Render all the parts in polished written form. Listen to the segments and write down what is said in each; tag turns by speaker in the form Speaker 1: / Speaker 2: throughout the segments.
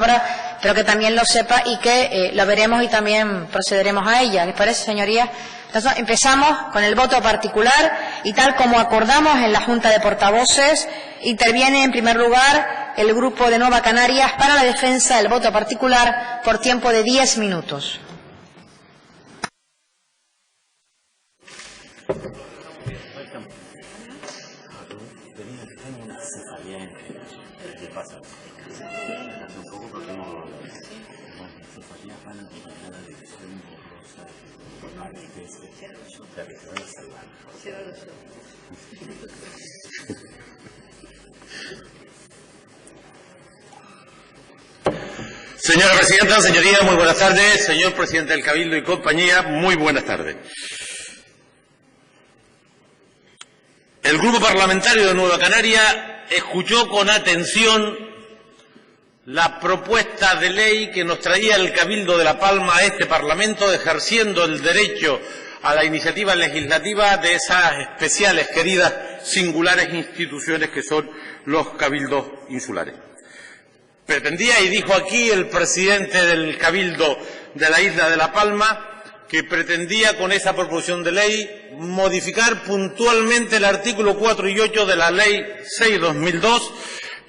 Speaker 1: palabra, pero que también lo sepa y que lo veremos y también procederemos a ella. ¿Les parece, señorías? Entonces, empezamos con el voto particular y tal como acordamos en la Junta de Portavoces, interviene en primer lugar el Grupo de Nueva Canarias para la defensa del voto particular por tiempo de 10 minutos.
Speaker 2: Señora Presidenta, Señorías, muy buenas tardes. Señor Presidente del Cabildo y compañía, muy buenas tardes. El Grupo Parlamentario de Nueva Canaria escuchó con atención la propuesta de ley que nos traía el Cabildo de La Palma a este Parlamento, ejerciendo el derecho a la iniciativa legislativa de esas especiales, queridas, singulares instituciones que son los cabildos insulares. Pretendía, y dijo aquí el presidente del Cabildo de la isla de La Palma, que pretendía con esa proposición de ley modificar puntualmente el artículo 4 y 8 de la Ley 6/2002,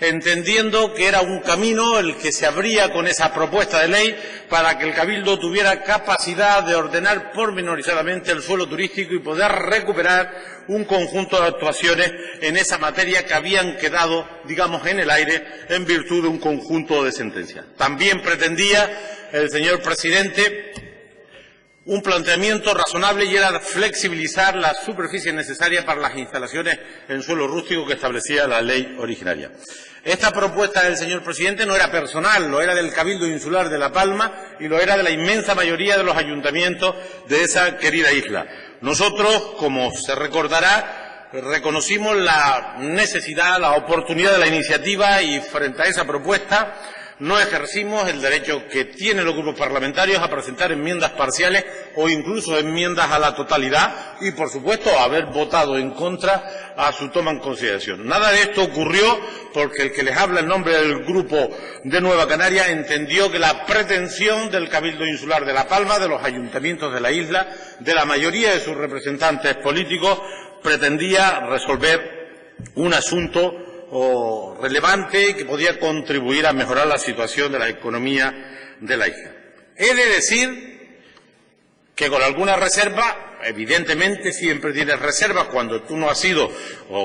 Speaker 2: entendiendo que era un camino el que se abría con esa propuesta de ley para que el Cabildo tuviera capacidad de ordenar pormenorizadamente el suelo turístico y poder recuperar un conjunto de actuaciones en esa materia que habían quedado, digamos, en el aire en virtud de un conjunto de sentencias. También pretendía el señor presidente un planteamiento razonable y era flexibilizar la superficie necesaria para las instalaciones en suelo rústico que establecía la ley originaria. Esta propuesta del señor presidente no era personal, lo era del Cabildo Insular de La Palma y lo era de la inmensa mayoría de los ayuntamientos de esa querida isla. Nosotros, como se recordará, reconocimos la necesidad, la oportunidad de la iniciativa y frente a esa propuesta no ejercimos el derecho que tienen los grupos parlamentarios a presentar enmiendas parciales o incluso enmiendas a la totalidad y, por supuesto, a haber votado en contra a su toma en consideración. Nada de esto ocurrió porque el que les habla en nombre del Grupo de Nueva Canaria entendió que la pretensión del Cabildo Insular de La Palma, de los ayuntamientos de la isla, de la mayoría de sus representantes políticos, pretendía resolver un asunto relevante que podía contribuir a mejorar la situación de la economía de la isla. He de decir que con alguna reserva, evidentemente siempre tienes reservas cuando tú no has sido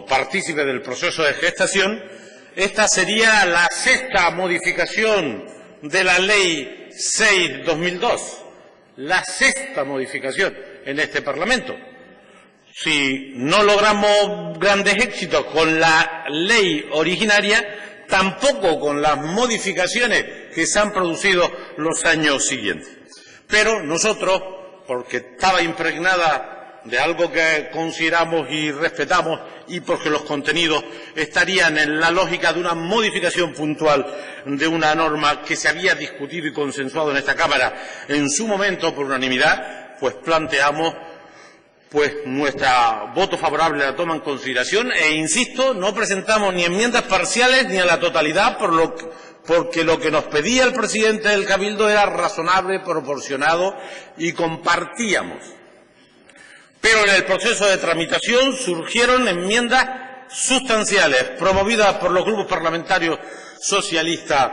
Speaker 2: partícipe del proceso de gestación, esta sería la sexta modificación de la Ley 6/2002, la sexta modificación en este Parlamento. Si no logramos grandes éxitos con la ley originaria, tampoco con las modificaciones que se han producido los años siguientes. Pero nosotros, porque estaba impregnada de algo que consideramos y respetamos y porque los contenidos estarían en la lógica de una modificación puntual de una norma que se había discutido y consensuado en esta Cámara en su momento por unanimidad, pues planteamos nuestro voto favorable a la toma en consideración e, insisto, no presentamos ni enmiendas parciales ni a la totalidad porque lo que nos pedía el presidente del Cabildo era razonable, proporcionado y compartíamos. Pero en el proceso de tramitación surgieron enmiendas sustanciales promovidas por los grupos parlamentarios socialistas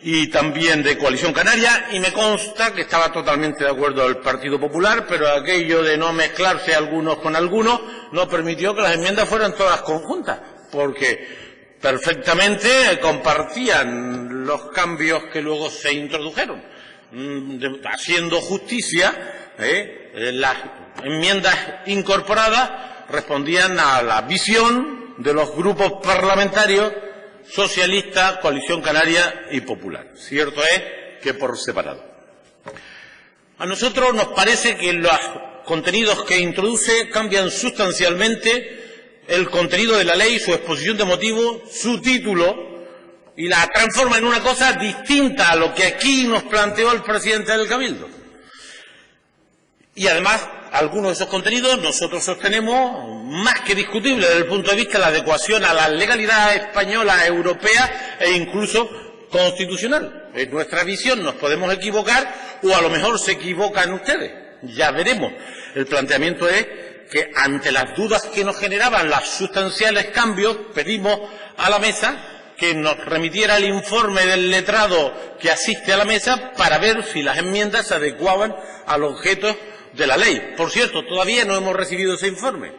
Speaker 2: y también de Coalición Canaria, y me consta que estaba totalmente de acuerdo el Partido Popular, pero aquello de no mezclarse algunos con algunos no permitió que las enmiendas fueran todas conjuntas, porque perfectamente compartían los cambios que luego se introdujeron. Haciendo justicia, las enmiendas incorporadas respondían a la visión de los grupos parlamentarios socialista, Coalición Canaria y Popular. Cierto es que por separado. A nosotros nos parece que los contenidos que introduce cambian sustancialmente el contenido de la ley, su exposición de motivos, su título, y la transforma en una cosa distinta a lo que aquí nos planteó el presidente del Cabildo. Y además, algunos de esos contenidos nosotros sostenemos más que discutible desde el punto de vista de la adecuación a la legalidad española, europea e incluso constitucional. es nuestra visión, nos podemos equivocar o a lo mejor se equivocan ustedes. Ya veremos. El planteamiento es que ante las dudas que nos generaban los sustanciales cambios, pedimos a la mesa que nos remitiera el informe del letrado que asiste a la mesa para ver si las enmiendas se adecuaban al objeto de la ley. Por cierto, todavía no hemos recibido ese informe.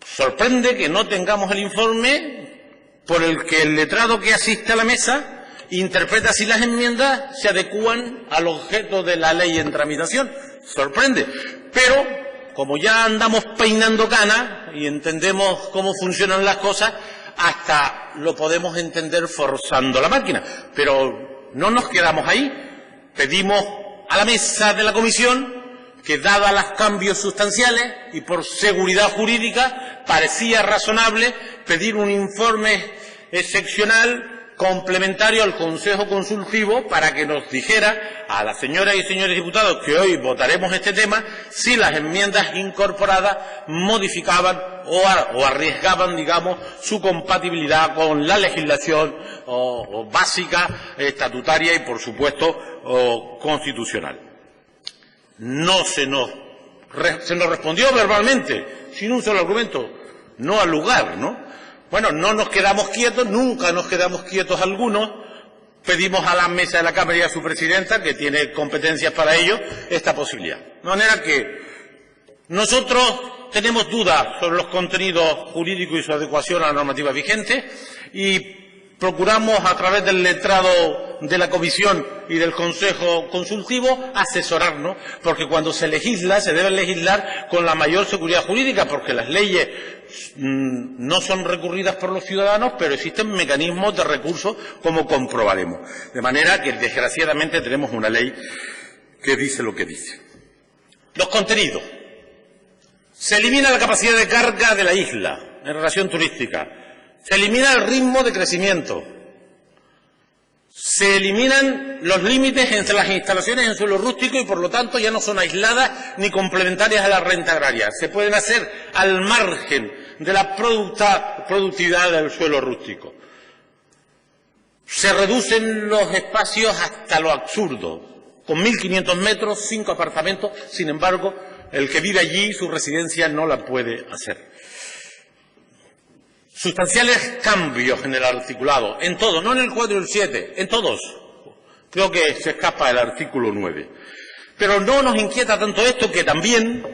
Speaker 2: Sorprende que no tengamos el informe por el que el letrado que asiste a la mesa interpreta si las enmiendas se adecúan al objeto de la ley en tramitación. Sorprende. Pero, como ya andamos peinando canas y entendemos cómo funcionan las cosas, hasta lo podemos entender forzando la máquina. Pero no nos quedamos ahí. Pedimos a la mesa de la comisión que, dadas los cambios sustanciales y por seguridad jurídica, parecía razonable pedir un informe excepcional complementario al Consejo Consultivo para que nos dijera a las señoras y señores diputados que hoy votaremos este tema si las enmiendas incorporadas modificaban o arriesgaban, digamos, su compatibilidad con la legislación básica, estatutaria y, por supuesto, constitucional. No se nos respondió verbalmente, sin un solo argumento, no al lugar, ¿no? Bueno, no nos quedamos quietos, nunca nos quedamos quietos algunos. Pedimos a la mesa de la Cámara y a su presidenta, que tiene competencias para ello, esta posibilidad. De manera que nosotros tenemos dudas sobre los contenidos jurídicos y su adecuación a la normativa vigente y procuramos, a través del letrado de la Comisión y del Consejo Consultivo, asesorarnos, porque cuando se legisla, se debe legislar con la mayor seguridad jurídica, porque las leyes no son recurridas por los ciudadanos, pero existen mecanismos de recurso, como comprobaremos. De manera que, desgraciadamente, tenemos una ley que dice lo que dice. Los contenidos. Se elimina la capacidad de carga de la isla en relación turística. Se elimina el ritmo de crecimiento. Se eliminan los límites entre las instalaciones en suelo rústico y, por lo tanto, ya no son aisladas ni complementarias a la renta agraria. Se pueden hacer al margen de la productividad del suelo rústico. Se reducen los espacios hasta lo absurdo. Con 1.500 metros, 5 apartamentos, sin embargo, el que vive allí, su residencia, no la puede hacer. Sustanciales cambios en el articulado, en todo, no en el 4 y el 7, en todos. Creo que se escapa el artículo 9. Pero no nos inquieta tanto esto que también,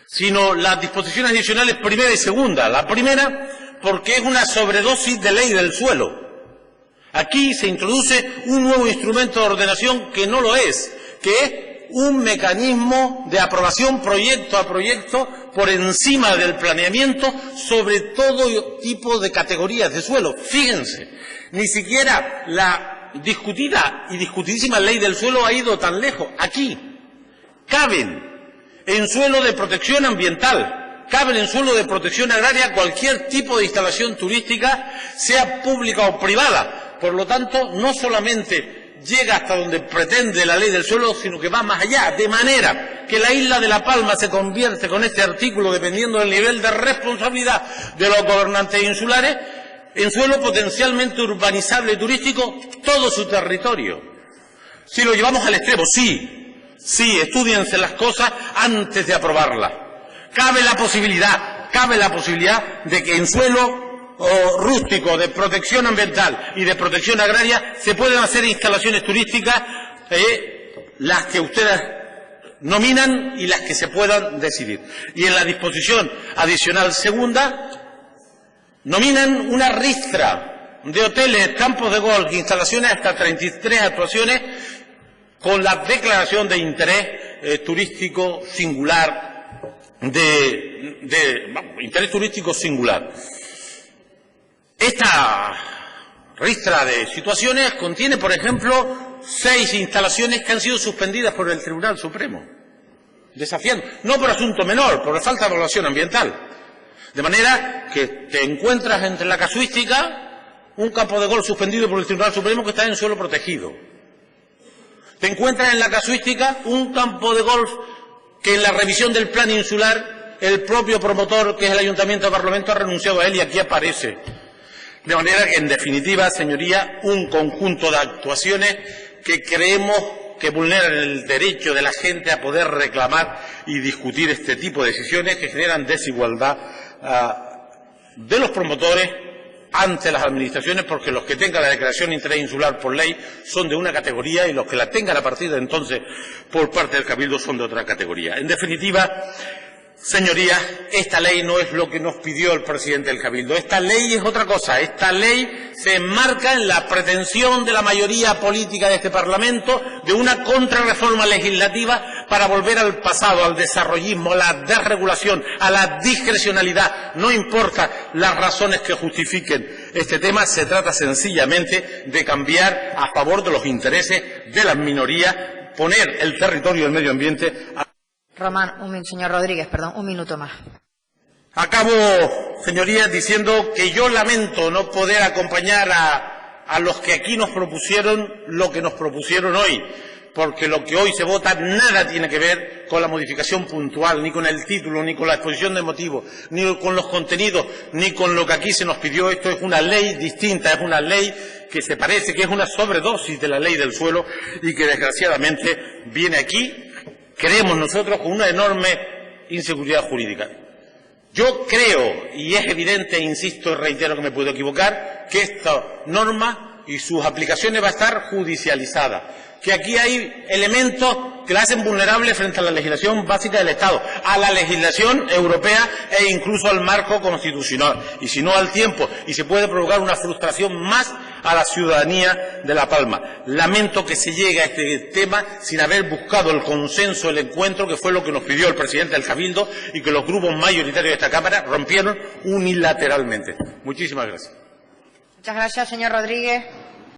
Speaker 2: sino las disposiciones adicionales primera y segunda. La primera, porque es una sobredosis de ley del suelo. Aquí se introduce un nuevo instrumento de ordenación que no lo es, que es un mecanismo de aprobación proyecto a proyecto por encima del planeamiento sobre todo tipo de categorías de suelo. Fíjense, ni siquiera la discutida y discutidísima ley del suelo ha ido tan lejos. Aquí caben en suelo de protección ambiental, caben en suelo de protección agraria cualquier tipo de instalación turística, sea pública o privada. Por lo tanto, no solamente llega hasta donde pretende la ley del suelo, sino que va más allá, de manera que la isla de La Palma se convierte con este artículo, dependiendo del nivel de responsabilidad de los gobernantes insulares, en suelo potencialmente urbanizable y turístico todo su territorio. Si lo llevamos al extremo, sí, estúdiense las cosas antes de aprobarlas. Cabe la posibilidad de que en suelo rústico, de protección ambiental y de protección agraria, se pueden hacer instalaciones turísticas, las que ustedes nominan y las que se puedan decidir. Y en la disposición adicional segunda, nominan una ristra de hoteles, campos de golf, instalaciones hasta 33 actuaciones, con la declaración de interés turístico singular, interés turístico singular. Esta ristra de situaciones contiene, por ejemplo, 6 instalaciones que han sido suspendidas por el Tribunal Supremo, desafiando, no por asunto menor, por la falta de evaluación ambiental. De manera que te encuentras entre la casuística un campo de golf suspendido por el Tribunal Supremo que está en suelo protegido. Te encuentras en la casuística un campo de golf que en la revisión del plan insular el propio promotor, que es el Ayuntamiento de Barlovento, ha renunciado a él y aquí aparece. De manera que, en definitiva, señoría, un conjunto de actuaciones que creemos que vulneran el derecho de la gente a poder reclamar y discutir este tipo de decisiones que generan desigualdad de los promotores ante las administraciones, porque los que tengan la declaración de interés insular por ley son de una categoría y los que la tengan a partir de entonces por parte del Cabildo son de otra categoría. En definitiva, señorías, esta ley no es lo que nos pidió el presidente del Cabildo. Esta ley es otra cosa. Esta ley se enmarca en la pretensión de la mayoría política de este Parlamento de una contrarreforma legislativa para volver al pasado, al desarrollismo, a la desregulación, a la discrecionalidad. No importa las razones que justifiquen este tema, se trata sencillamente de cambiar a favor de los intereses de las minorías, poner el territorio y el medio ambiente a...
Speaker 1: Señor Rodríguez, perdón, un minuto más.
Speaker 2: Acabo, señorías, diciendo que yo lamento no poder acompañar a los que aquí nos propusieron lo que nos propusieron hoy, porque lo que hoy se vota nada tiene que ver con la modificación puntual, ni con el título, ni con la exposición de motivos, ni con los contenidos, ni con lo que aquí se nos pidió. Esto es una ley distinta, es una ley que se parece que es una sobredosis de la ley del suelo y que desgraciadamente viene aquí, creemos nosotros, con una enorme inseguridad jurídica. Yo creo, y es evidente, insisto y reitero que me puedo equivocar, que esta norma y sus aplicaciones va a estar judicializada, que aquí hay elementos que la hacen vulnerable frente a la legislación básica del Estado, a la legislación europea e incluso al marco constitucional, y si no al tiempo, y se puede provocar una frustración más a la ciudadanía de La Palma. Lamento que se llegue a este tema sin haber buscado el consenso, el encuentro, que fue lo que nos pidió el presidente del Cabildo y que los grupos mayoritarios de esta Cámara rompieron unilateralmente. Muchísimas gracias.
Speaker 1: Muchas gracias, señor Rodríguez.